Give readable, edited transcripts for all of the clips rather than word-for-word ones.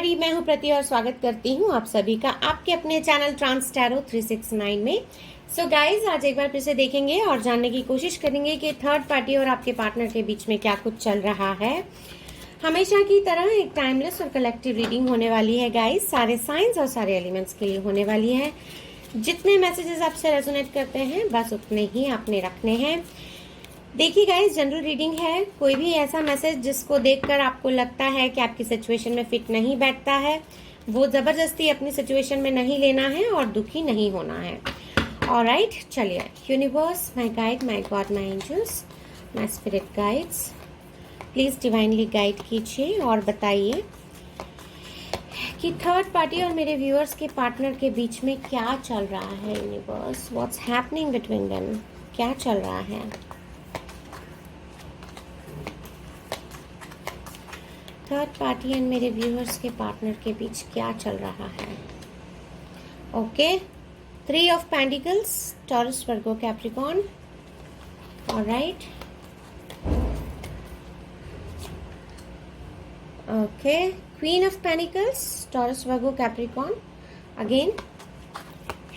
Everybody, मैं हूं प्रति और स्वागत करती हूं आप सभी का आपके अपने चैनल ट्रांस टैरो 369 में। सो गाइज, आज एक बार फिर से देखेंगे और जानने की कोशिश करेंगे कि थर्ड पार्टी और आपके पार्टनर के बीच में क्या कुछ चल रहा है। हमेशा की तरह एक टाइमलेस और कलेक्टिव रीडिंग होने वाली है गाइज। सारे साइंस और सारे एलिमेंट्स के लिए होने वाली है। जितने मैसेजेस आपसे रेजोनेट करते हैं बस उतने ही आपने रखने हैं। देखिए गाइस, जनरल रीडिंग है। कोई भी ऐसा मैसेज जिसको देखकर आपको लगता है कि आपकी सिचुएशन में फिट नहीं बैठता है, वो जबरदस्ती अपनी सिचुएशन में नहीं लेना है और दुखी नहीं होना है। ऑलराइट, चलिए। Universe, my guide, my God, my angels, my spirit guides, please divinely guide कीजिए और बताइए कि थर्ड पार्टी और मेरे व्यूअर्स के पार्टनर के बीच में क्या चल रहा है। Universe, what's happening between them, क्या चल रहा है। थर्ड पार्टी एंड मेरे व्यूअर्स के पार्टनर के बीच क्या चल रहा है। Okay, 3 of pentacles, Taurus, Virgo, Capricorn. Alright, okay, queen of pentacles, Taurus, Virgo, Capricorn. Again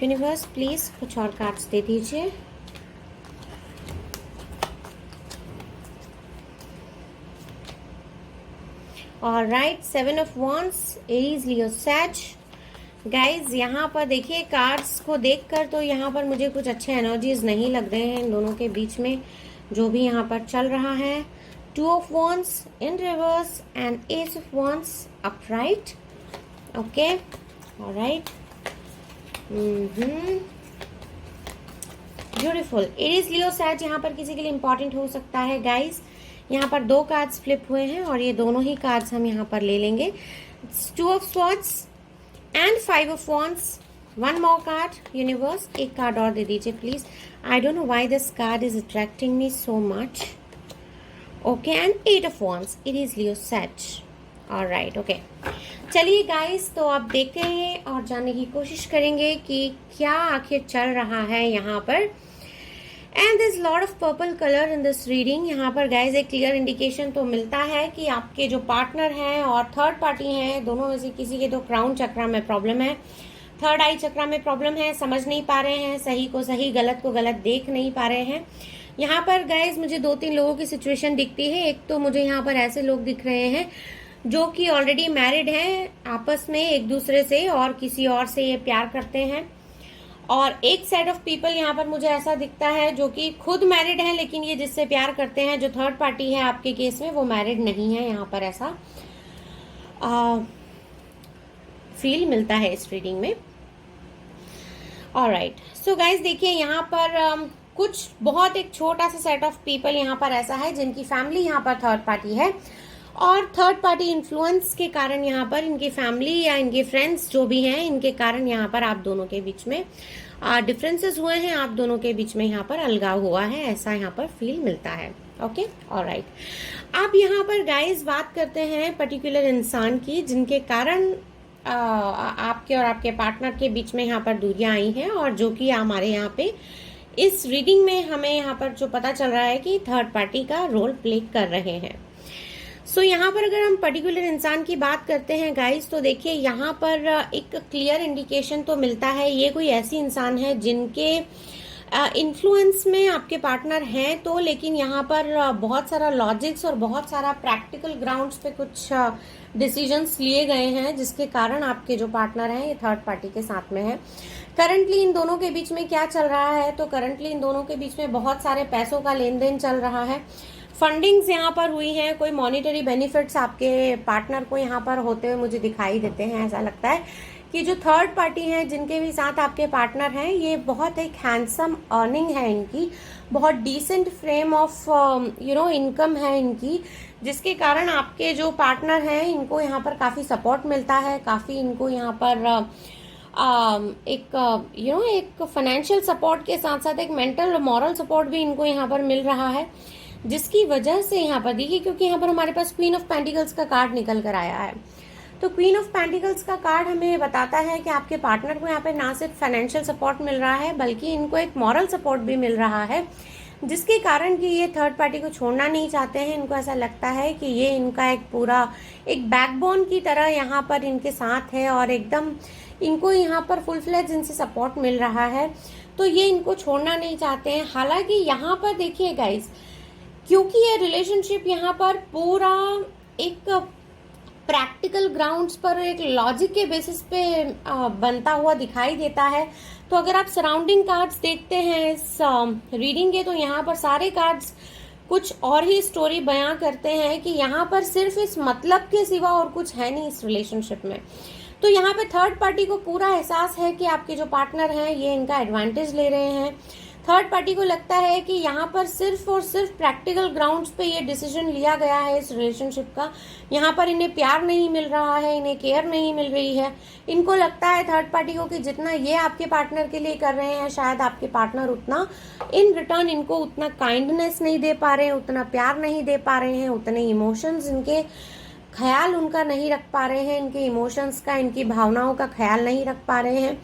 universe, please कुछ और कार्ड्स दे दीजिए। Alright, 7 of wands, Aries, Leo, Sag. Guys, यहाँ पर देखिए कार्ड्स को देखकर तो यहाँ पर मुझे कुछ अच्छे एनर्जीज नहीं लग रहे हैं इन दोनों के बीच में जो भी यहाँ पर चल रहा है। 2 of wands in reverse and ace of wands upright. Okay, alright, beautiful. Aries, Leo, Sag यहाँ पर किसी के लिए इंपॉर्टेंट हो सकता है गाइज। यहाँ पर 2 कार्ड्स फ्लिप हुए हैं और ये दोनों ही कार्ड्स हम यहाँ पर ले लेंगे। 2 of swords and 5 of wands. 1 more card. Universe, एक कार्ड और दे दीजिए please. I don't know why this card is attracting me so much. Okay, and 8 of wands, it is Leo, Sag. Alright, okay, चलिए guys, तो आप देखेंगे और जानने की कोशिश करेंगे कि क्या आखिर चल रहा है यहाँ पर। And this lot of purple colour in this reading. यहाँ पर गाइज एक क्लियर इंडिकेशन तो मिलता है कि आपके जो पार्टनर हैं और थर्ड पार्टी हैं, दोनों में से किसी के तो क्राउन चक्रा में प्रॉब्लम है, थर्ड आई चक्रा में प्रॉब्लम है। समझ नहीं पा रहे हैं, सही को सही, गलत को गलत देख नहीं पा रहे हैं। यहाँ पर गाइज मुझे 2-3 लोगों की सिचुएशन दिखती है। एक तो मुझे यहाँ पर ऐसे लोग दिख रहे हैं जो कि ऑलरेडी मैरिड हैं, आपस में एक दूसरे से और किसी और से ये प्यार करते हैं। और एक सेट ऑफ पीपल यहाँ पर मुझे ऐसा दिखता है जो कि खुद मैरिड है, लेकिन ये जिससे प्यार करते हैं, जो थर्ड पार्टी है आपके केस में, वो मैरिड नहीं है। यहाँ पर ऐसा फील मिलता है इस रीडिंग में। ऑलराइट, सो गाइज देखिए, यहाँ पर कुछ बहुत एक छोटा सा सेट ऑफ पीपल यहाँ पर ऐसा है जिनकी फैमिली यहाँ पर थर्ड पार्टी है और थर्ड पार्टी इन्फ्लुएंस के कारण यहाँ पर इनकी फैमिली या इनके फ्रेंड्स जो भी हैं, इनके कारण यहाँ पर आप दोनों के बीच में डिफरेंसेस हुए हैं, आप दोनों के बीच में यहाँ पर अलगाव हुआ है, ऐसा यहाँ पर फील मिलता है। ओके, ऑलराइट, आप यहाँ पर गाइस बात करते हैं पर्टिकुलर इंसान की जिनके कारण आपके और आपके पार्टनर के बीच में यहाँ पर दूरियां आई हैं और जो कि हमारे यहाँ पे इस रीडिंग में हमें यहाँ पर जो पता चल रहा है कि थर्ड पार्टी का रोल प्ले कर रहे हैं। सो यहाँ पर अगर हम पर्टिकुलर इंसान की बात करते हैं गाइस, तो देखिए यहाँ पर एक क्लियर इंडिकेशन तो मिलता है। ये कोई ऐसी इंसान है जिनके इन्फ्लुएंस में आपके पार्टनर हैं, तो लेकिन यहाँ पर बहुत सारा लॉजिक्स और बहुत सारा प्रैक्टिकल ग्राउंड्स पे कुछ डिसीजंस लिए गए हैं जिसके कारण आपके जो पार्टनर हैं ये थर्ड पार्टी के साथ में है। करंटली इन दोनों के बीच में क्या चल रहा है, तो करंटली इन दोनों के बीच में बहुत सारे पैसों का लेन देन चल रहा है। फंडिंग्स यहाँ पर हुई हैं, कोई मॉनिटरी बेनिफिट्स आपके पार्टनर को यहाँ पर होते हुए मुझे दिखाई देते हैं। ऐसा लगता है कि जो थर्ड पार्टी हैं जिनके भी साथ आपके पार्टनर हैं, ये बहुत एक हैंडसम अर्निंग है इनकी, बहुत डिसेंट फ्रेम ऑफ इनकम है इनकी, जिसके कारण आपके जो पार्टनर हैं इनको यहाँ पर काफ़ी सपोर्ट मिलता है, काफ़ी इनको यहाँ पर एक फाइनेंशियल सपोर्ट के साथ साथ एक मेंटल और मॉरल सपोर्ट भी इनको यहाँ पर मिल रहा है, जिसकी वजह से यहाँ पर देखिए, क्योंकि यहाँ पर हमारे पास क्वीन ऑफ पेंटिकल्स का कार्ड निकल कर आया है, तो क्वीन ऑफ पेंटिकल्स का कार्ड हमें बताता है कि आपके पार्टनर को यहाँ पे ना सिर्फ फाइनेंशियल सपोर्ट मिल रहा है बल्कि इनको एक मॉरल सपोर्ट भी मिल रहा है, जिसके कारण कि ये थर्ड पार्टी को छोड़ना नहीं चाहते हैं। इनको ऐसा लगता है कि ये इनका एक पूरा एक बैकबोन की तरह यहाँ पर इनके साथ है और एकदम इनको यहाँ पर फुल फ्लेज इनसे सपोर्ट मिल रहा है, तो ये इनको छोड़ना नहीं चाहते हैं। हालांकि यहाँ पर देखिए गाइस, क्योंकि ये रिलेशनशिप यहाँ पर पूरा एक प्रैक्टिकल ग्राउंड्स पर एक लॉजिक के बेसिस पे बनता हुआ दिखाई देता है, तो अगर आप सराउंडिंग कार्ड्स देखते हैं इस रीडिंग के, तो यहाँ पर सारे कार्ड्स कुछ और ही स्टोरी बयां करते हैं कि यहाँ पर सिर्फ इस मतलब के सिवा और कुछ है नहीं इस रिलेशनशिप में। तो यहाँ पे थर्ड पार्टी को पूरा एहसास है कि आपके जो पार्टनर हैं ये इनका एडवांटेज ले रहे हैं। थर्ड पार्टी को लगता है कि यहाँ पर सिर्फ और सिर्फ प्रैक्टिकल ग्राउंड्स पे ये डिसीजन लिया गया है इस रिलेशनशिप का। यहाँ पर इन्हें प्यार नहीं मिल रहा है, इन्हें केयर नहीं मिल रही है। इनको लगता है थर्ड पार्टी को कि जितना ये आपके पार्टनर के लिए कर रहे हैं, शायद आपके पार्टनर उतना इन रिटर्न इनको उतना काइंडनेस नहीं दे पा रहे हैं, उतना प्यार नहीं दे पा रहे हैं, उतने इमोशंस इनके ख्याल उनका नहीं रख पा रहे हैं, इनके इमोशंस का, इनकी भावनाओं का ख्याल नहीं रख पा रहे हैं।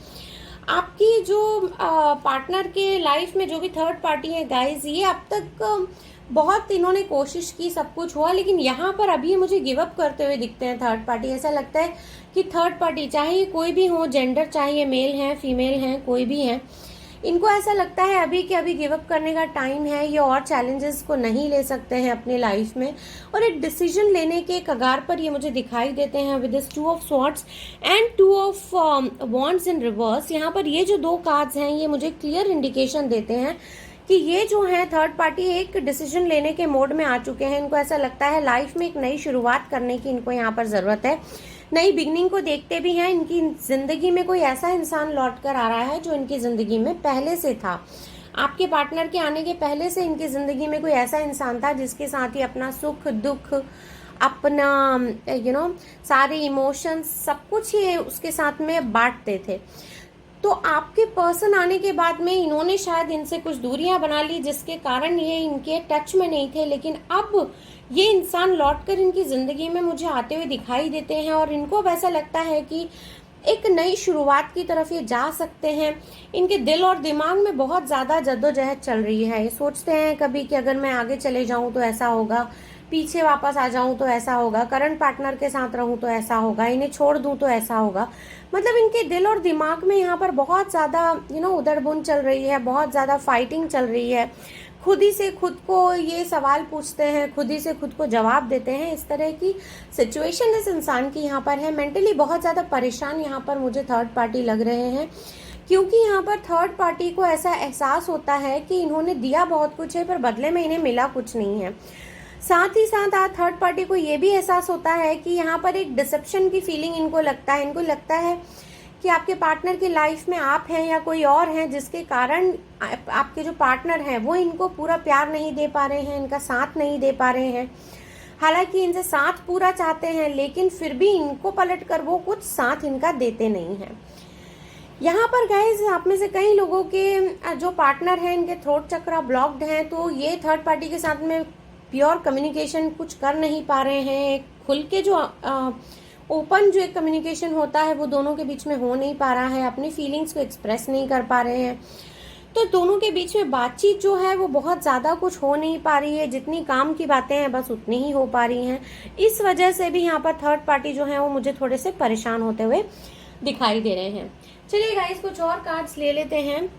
आपकी जो पार्टनर के लाइफ में जो भी थर्ड पार्टी है गाइज, ये अब तक बहुत इन्होंने कोशिश की, सब कुछ हुआ, लेकिन यहाँ पर अभी मुझे गिव अप करते हुए दिखते हैं थर्ड पार्टी। ऐसा लगता है कि थर्ड पार्टी, चाहे ये कोई भी हो जेंडर, चाहे ये मेल है फीमेल है कोई भी है, इनको ऐसा लगता है अभी कि अभी गिव अप करने का टाइम है, ये और चैलेंजेस को नहीं ले सकते हैं अपनी लाइफ में, और एक डिसीजन लेने के कगार पर ये मुझे दिखाई देते हैं with this 2 of swords and 2 of wands in reverse. यहाँ पर ये जो 2 कार्ड्स हैं ये मुझे क्लियर इंडिकेशन देते हैं कि ये जो है थर्ड पार्टी एक डिसीजन लेने के मोड में आ चुके हैं। इनको ऐसा लगता है लाइफ में एक नई शुरुआत करने की इनको यहाँ पर ज़रूरत है, नई बिगनिंग को देखते भी हैं। इनकी ज़िंदगी में कोई ऐसा इंसान लौट कर आ रहा है जो इनकी ज़िंदगी में पहले से था। आपके पार्टनर के आने के पहले से इनकी ज़िंदगी में कोई ऐसा इंसान था जिसके साथ ही अपना सुख दुख, अपना सारे इमोशंस, सब कुछ ये उसके साथ में बांटते थे। तो आपके पर्सन आने के बाद में इन्होंने शायद इनसे कुछ दूरियां बना ली, जिसके कारण ये इनके टच में नहीं थे, लेकिन अब ये इंसान लौटकर इनकी जिंदगी में मुझे आते हुए दिखाई देते हैं और इनको अब ऐसा लगता है कि एक नई शुरुआत की तरफ ये जा सकते हैं। इनके दिल और दिमाग में बहुत ज़्यादा जद्दोजहद चल रही है। ये सोचते हैं कभी कि अगर मैं आगे चले जाऊं तो ऐसा होगा, पीछे वापस आ जाऊं तो ऐसा होगा, करंट पार्टनर के साथ रहूं तो ऐसा होगा, इन्हें छोड़ दूं तो ऐसा होगा। मतलब इनके दिल और दिमाग में यहाँ पर बहुत ज़्यादा उधड़-बुन चल रही है, बहुत ज़्यादा फाइटिंग चल रही है। खुद ही से खुद को ये सवाल पूछते हैं, खुद ही से खुद को जवाब देते हैं। इस तरह की सिचुएशन इस इंसान की यहाँ पर है। मेंटली बहुत ज़्यादा परेशान यहाँ पर मुझे थर्ड पार्टी लग रहे हैं, क्योंकि यहाँ पर थर्ड पार्टी को ऐसा एहसास होता है कि इन्होंने दिया बहुत कुछ है पर बदले में इन्हें मिला कुछ नहीं है। साथ ही साथ आज थर्ड पार्टी को ये भी एहसास होता है कि यहाँ पर एक डिसेप्शन की फीलिंग इनको लगता है। इनको लगता है कि आपके पार्टनर की लाइफ में आप हैं या कोई और हैं, जिसके कारण आपके जो पार्टनर हैं वो इनको पूरा प्यार नहीं दे पा रहे हैं, इनका साथ नहीं दे पा रहे हैं। हालांकि इनसे साथ पूरा चाहते हैं, लेकिन फिर भी इनको पलट कर वो कुछ साथ इनका देते नहीं हैं। यहाँ पर गाइज आप में से कई लोगों के जो पार्टनर हैं इनके थ्रोट चक्रा ब्लॉक्ड हैं, तो ये थर्ड पार्टी के साथ में प्योर कम्युनिकेशन कुछ कर नहीं पा रहे हैं। खुल के जो ओपन जो एक कम्युनिकेशन होता है वो दोनों के बीच में हो नहीं पा रहा है, अपनी फीलिंग्स को एक्सप्रेस नहीं कर पा रहे हैं। तो दोनों के बीच में बातचीत जो है वो बहुत ज़्यादा कुछ हो नहीं पा रही है। जितनी काम की बातें हैं बस उतनी ही हो पा रही हैं। इस वजह से भी यहाँ पर थर्ड पार्टी जो है वो मुझे थोड़े से परेशान होते हुए दिखाई दे रहे हैं। चलिए गाइस कुछ और कार्ड्स ले लेते हैं।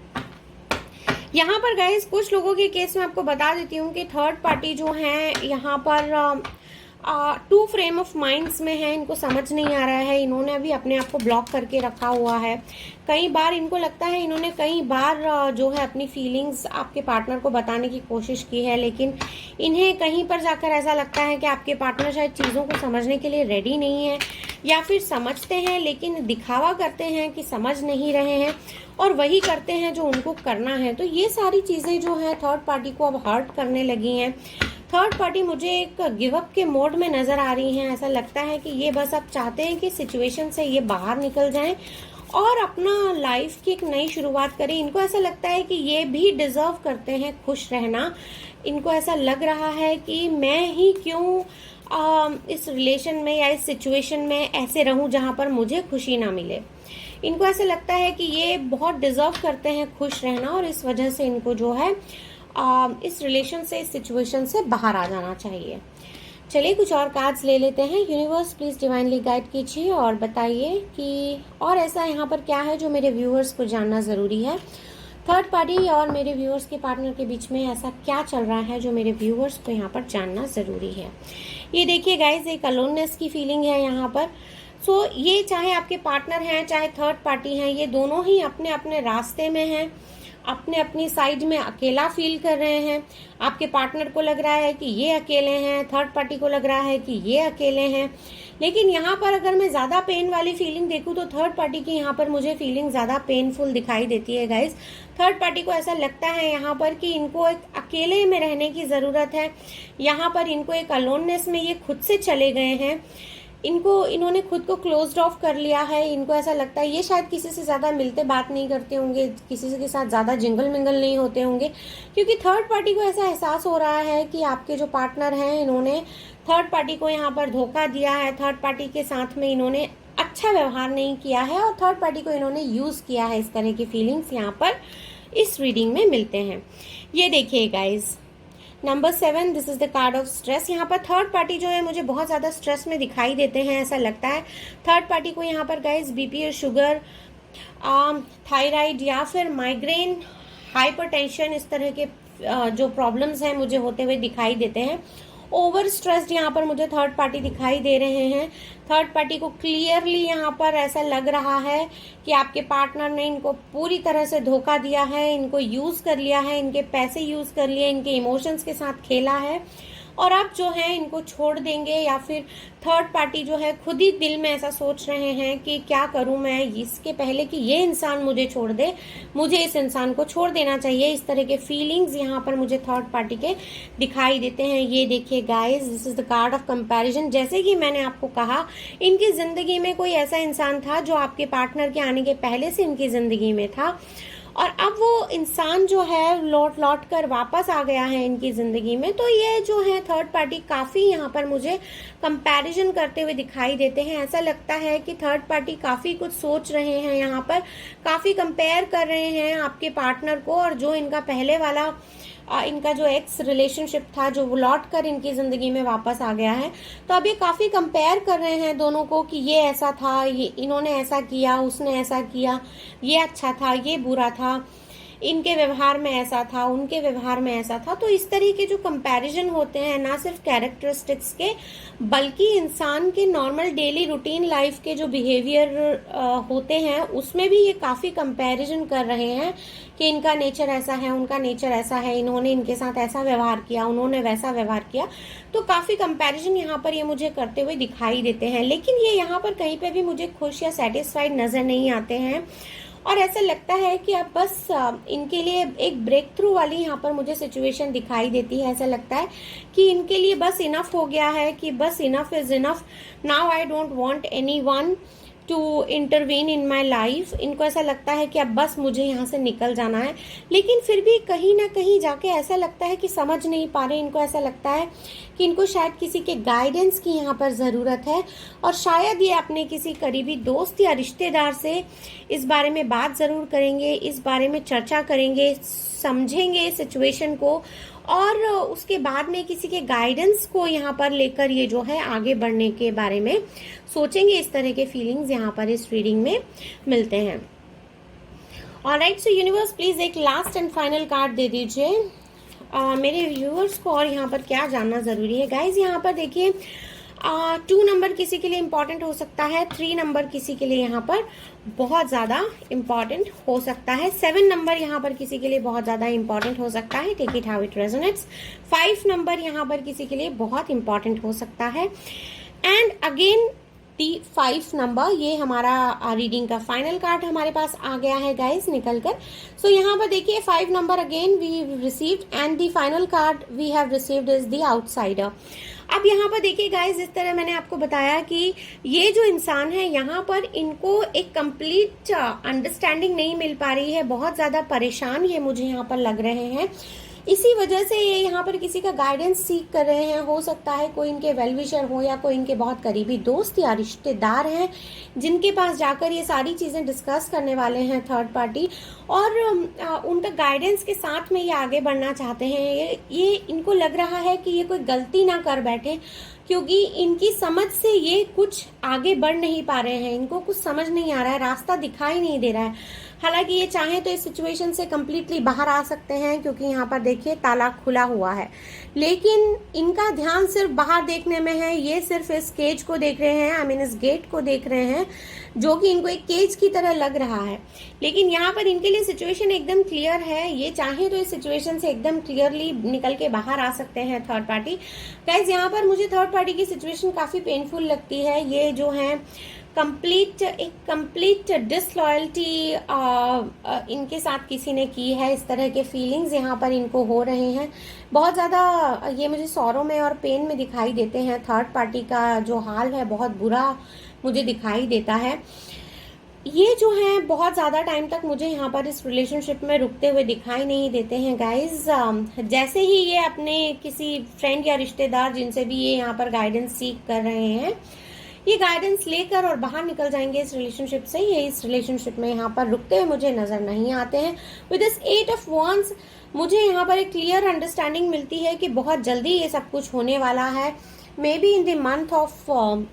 यहाँ पर गाइस कुछ लोगों के केस में आपको बता देती हूँ कि थर्ड पार्टी जो है यहाँ पर 2 फ्रेम ऑफ माइंड्स में है। इनको समझ नहीं आ रहा है, इन्होंने अभी अपने आप को ब्लॉक करके रखा हुआ है। कई बार इनको लगता है इन्होंने कई बार जो है अपनी फीलिंग्स आपके पार्टनर को बताने की कोशिश की है, लेकिन इन्हें कहीं पर जाकर ऐसा लगता है कि आपके पार्टनर शायद चीज़ों को समझने के लिए रेडी नहीं है, या फिर समझते हैं लेकिन दिखावा करते हैं कि समझ नहीं रहे हैं और वही करते हैं जो उनको करना है। तो ये सारी चीज़ें जो है थर्ड पार्टी को अब हर्ट करने लगी हैं। थर्ड पार्टी मुझे एक गिव अप के मोड में नज़र आ रही हैं। ऐसा लगता है कि ये बस अब चाहते हैं कि सिचुएशन से ये बाहर निकल जाएं और अपना लाइफ की एक नई शुरुआत करें। इनको ऐसा लगता है कि ये भी डिजर्व करते हैं खुश रहना। इनको ऐसा लग रहा है कि मैं ही क्यों इस रिलेशन में या इस सिचुएशन में ऐसे रहूं जहां पर मुझे खुशी ना मिले। इनको ऐसा लगता है कि ये बहुत डिजर्व करते हैं खुश रहना, और इस वजह से इनको जो है इस रिलेशन से, इस सिचुएशन से बाहर आ जाना चाहिए। चलिए कुछ और कार्ड्स ले लेते हैं। यूनिवर्स प्लीज डिवाइनली गाइड कीजिए और बताइए कि और ऐसा यहाँ पर क्या है जो मेरे व्यूअर्स को जानना ज़रूरी है। थर्ड पार्टी और मेरे व्यूअर्स के पार्टनर के बीच में ऐसा क्या चल रहा है जो मेरे व्यूअर्स को यहाँ पर जानना ज़रूरी है। ये देखिए गाइज, एक अलोननेस की फीलिंग है यहाँ पर। सो ये चाहे आपके पार्टनर हैं चाहे थर्ड पार्टी हैं, ये दोनों ही अपने अपने रास्ते में हैं, अपने अपनी साइड में अकेला फील कर रहे हैं। आपके पार्टनर को लग रहा है कि ये अकेले हैं, थर्ड पार्टी को लग रहा है कि ये अकेले हैं। लेकिन यहाँ पर अगर मैं ज़्यादा पेन वाली फीलिंग देखूँ तो थर्ड पार्टी की यहाँ पर मुझे फीलिंग ज़्यादा पेनफुल दिखाई देती है गाइज। थर्ड पार्टी को ऐसा लगता है यहाँ पर कि इनको एक अकेले में रहने की ज़रूरत है। यहाँ पर इनको एक अलोननेस में ये खुद से चले गए हैं, इन्होंने खुद को क्लोज्ड ऑफ कर लिया है। इनको ऐसा लगता है ये शायद किसी से ज़्यादा मिलते बात नहीं करते होंगे, किसी के साथ ज़्यादा जिंगल मिंगल नहीं होते होंगे, क्योंकि थर्ड पार्टी को ऐसा एहसास हो रहा है कि आपके जो पार्टनर हैं इन्होंने थर्ड पार्टी को यहाँ पर धोखा दिया है। थर्ड पार्टी के साथ में इन्होंने अच्छा व्यवहार नहीं किया है और थर्ड पार्टी को इन्होंने यूज़ किया है। इस तरह की फीलिंग्स यहाँ पर इस रीडिंग में मिलते हैं। ये देखिए guys, number 7, this is the card of stress. यहाँ पर थर्ड पार्टी जो है मुझे बहुत ज़्यादा स्ट्रेस में दिखाई देते हैं। ऐसा लगता है थर्ड पार्टी को यहाँ पर गाइज बीपी और शुगर, थायराइड या फिर माइग्रेन, हाइपरटेंशन, इस तरह के जो प्रॉब्लम्स हैं मुझे होते हुए दिखाई देते हैं। ओवर स्ट्रेस्ड यहाँ पर मुझे थर्ड पार्टी दिखाई दे रहे हैं। थर्ड पार्टी को क्लियरली यहाँ पर ऐसा लग रहा है कि आपके पार्टनर ने इनको पूरी तरह से धोखा दिया है, इनको यूज़ कर लिया है, इनके पैसे यूज़ कर लिए, इनके इमोशंस के साथ खेला है और अब जो है इनको छोड़ देंगे। या फिर थर्ड पार्टी जो है खुद ही दिल में ऐसा सोच रहे हैं कि क्या करूं मैं, इसके पहले कि ये इंसान मुझे छोड़ दे, मुझे इस इंसान को छोड़ देना चाहिए। इस तरह के फीलिंग्स यहाँ पर मुझे थर्ड पार्टी के दिखाई देते हैं। ये देखिए guys, this is the card of comparison. जैसे कि मैंने आपको कहा, इनकी जिंदगी में कोई ऐसा इंसान था जो आपके पार्टनर के आने के पहले से इनकी जिंदगी में था और अब वो इंसान जो है लौट कर वापस आ गया है इनकी ज़िंदगी में। तो ये जो है थर्ड पार्टी काफ़ी यहाँ पर मुझे कंपैरिजन करते हुए दिखाई देते हैं। ऐसा लगता है कि थर्ड पार्टी काफ़ी कुछ सोच रहे हैं, यहाँ पर काफ़ी कंपेयर कर रहे हैं आपके पार्टनर को और जो इनका पहले वाला इनका जो एक्स रिलेशनशिप था जो वो लौट कर इनकी ज़िंदगी में वापस आ गया है। तो अब ये काफ़ी कंपेयर कर रहे हैं दोनों को कि ये ऐसा था, ये इन्होंने ऐसा किया, उसने ऐसा किया, ये अच्छा था, ये बुरा था, इनके व्यवहार में ऐसा था, उनके व्यवहार में ऐसा था। तो इस तरह के जो कंपैरिजन होते हैं ना सिर्फ कैरेक्टरिस्टिक्स के बल्कि इंसान के नॉर्मल डेली रूटीन लाइफ के जो बिहेवियर होते हैं उसमें भी ये काफ़ी कंपैरिजन कर रहे हैं कि इनका नेचर ऐसा है, उनका नेचर ऐसा है, इन्होंने इनके साथ ऐसा व्यवहार किया, उन्होंने वैसा व्यवहार किया। तो काफ़ी कंपैरिजन यहाँ पर ये मुझे करते हुए दिखाई देते हैं। लेकिन ये यहाँ पर कहीं पे भी मुझे खुश या सेटिस्फाइड नज़र नहीं आते हैं और ऐसा लगता है कि अब बस इनके लिए एक ब्रेक थ्रू वाली यहाँ पर मुझे सिचुएशन दिखाई देती है। ऐसा लगता है कि इनके लिए बस इनफ हो गया है, कि बस enough is enough, now I don't want anyone to intervene in my life. इनको ऐसा लगता है कि अब बस मुझे यहाँ से निकल जाना है। लेकिन फिर भी कहीं ना कहीं जाके ऐसा लगता है कि समझ नहीं पा रहे। इनको ऐसा लगता है कि इनको शायद किसी के गाइडेंस की यहाँ पर ज़रूरत है और शायद ये अपने किसी करीबी दोस्त या रिश्तेदार से इस बारे में बात ज़रूर करेंगे, इस बारे में चर्चा करेंगे, समझेंगे सिचुएशन को और उसके बाद में किसी के गाइडेंस को यहाँ पर लेकर ये जो है आगे बढ़ने के बारे में सोचेंगे। इस तरह के फीलिंग्स यहाँ पर इस रीडिंग में मिलते हैं। ऑलराइट, सो यूनिवर्स प्लीज एक लास्ट एंड फाइनल कार्ड दे दीजिए मेरे व्यूअर्स को और यहाँ पर क्या जानना जरूरी है। गाइज यहाँ पर देखिए 2 नंबर किसी के लिए इम्पॉर्टेंट हो सकता है, 3 नंबर किसी के लिए यहाँ पर बहुत ज़्यादा इम्पॉर्टेंट हो सकता है, 7 नंबर यहाँ पर किसी के लिए बहुत ज़्यादा इम्पॉर्टेंट हो सकता है, take it how it resonates. 5 number यहाँ पर किसी के लिए बहुत इम्पॉर्टेंट हो सकता है एंड अगेन दी 5 नंबर। ये हमारा रीडिंग का फाइनल कार्ड हमारे पास आ गया है गाइस निकल कर। सो यहाँ पर देखिए 5 number again we received and the final card we have received is the outsider. अब यहाँ पर देखिए गाइस, इस तरह मैंने आपको बताया कि ये जो इंसान है यहाँ पर इनको एक कंप्लीट अंडरस्टैंडिंग नहीं मिल पा रही है, बहुत ज़्यादा परेशान ये मुझे यहाँ पर लग रहे हैं इसी वजह से ये यहाँ पर किसी का गाइडेंस सीख कर रहे हैं। हो सकता है कोई इनके वेल विशर हो या कोई इनके बहुत करीबी दोस्त या रिश्तेदार हैं जिनके पास जाकर ये सारी चीज़ें डिस्कस करने वाले हैं थर्ड पार्टी, और उनका गाइडेंस के साथ में ये आगे बढ़ना चाहते हैं। ये इनको लग रहा है कि ये कोई गलती ना कर बैठे, क्योंकि इनकी समझ से ये कुछ आगे बढ़ नहीं पा रहे हैं, इनको कुछ समझ नहीं आ रहा है, रास्ता दिखाई नहीं दे रहा है। हालांकि ये चाहें तो इस सिचुएशन से कम्प्लीटली बाहर आ सकते हैं, क्योंकि यहाँ पर देखिए ताला खुला हुआ है, लेकिन इनका ध्यान सिर्फ बाहर देखने में है। ये सिर्फ इस केज को देख रहे हैं, आई मीन इस गेट को देख रहे हैं, जो कि इनको एक केज की तरह लग रहा है। लेकिन यहाँ पर इनके लिए सिचुएशन एकदम क्लियर है। ये चाहे तो इस सिचुएशन से एकदम क्लियरली निकल के बाहर आ सकते हैं थर्ड पार्टी। गाइज, यहाँ पर मुझे थर्ड पार्टी की सिचुएशन काफी पेनफुल लगती है। ये जो है एक कंप्लीट डिसलॉयल्टी इनके साथ किसी ने की है। इस तरह के फीलिंग्स यहाँ पर इनको हो रहे हैं। बहुत ज़्यादा ये मुझे सौरों में और पेन में दिखाई देते हैं। थर्ड पार्टी का जो हाल है बहुत बुरा मुझे दिखाई देता है। ये जो है बहुत ज़्यादा टाइम तक मुझे यहाँ पर इस रिलेशनशिप में रुकते हुए दिखाई नहीं देते हैं गाइज। जैसे ही ये अपने किसी फ्रेंड या रिश्तेदार जिनसे भी ये यहाँ पर गाइडेंस सीख कर रहे हैं, ये गाइडेंस लेकर और बाहर निकल जाएंगे इस रिलेशनशिप से। ये इस रिलेशनशिप में यहाँ पर रुकते हुए मुझे नजर नहीं आते हैं। विद दिस 8 ऑफ wands मुझे यहाँ पर एक क्लियर अंडरस्टैंडिंग मिलती है कि बहुत जल्दी ये सब कुछ होने वाला है, may be in the month of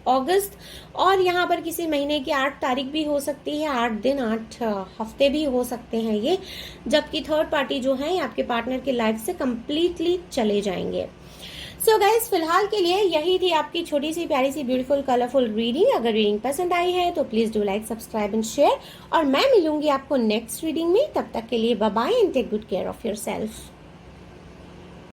अगस्त, और यहाँ पर किसी महीने की 8 तारीख भी हो सकती है, 8 दिन 8 हफ्ते भी हो सकते हैं ये, जबकि थर्ड पार्टी जो है आपके पार्टनर की लाइफ से कंप्लीटली चले जाएंगे। सो गाइज, फिलहाल के लिए यही थी आपकी छोटी सी प्यारी सी ब्यूटीफुल कलरफुल रीडिंग। अगर रीडिंग पसंद आई है तो please do like, subscribe and share, और मैं मिलूंगी आपको नेक्स्ट रीडिंग में। तब तक के लिए bye bye and take good care of yourself.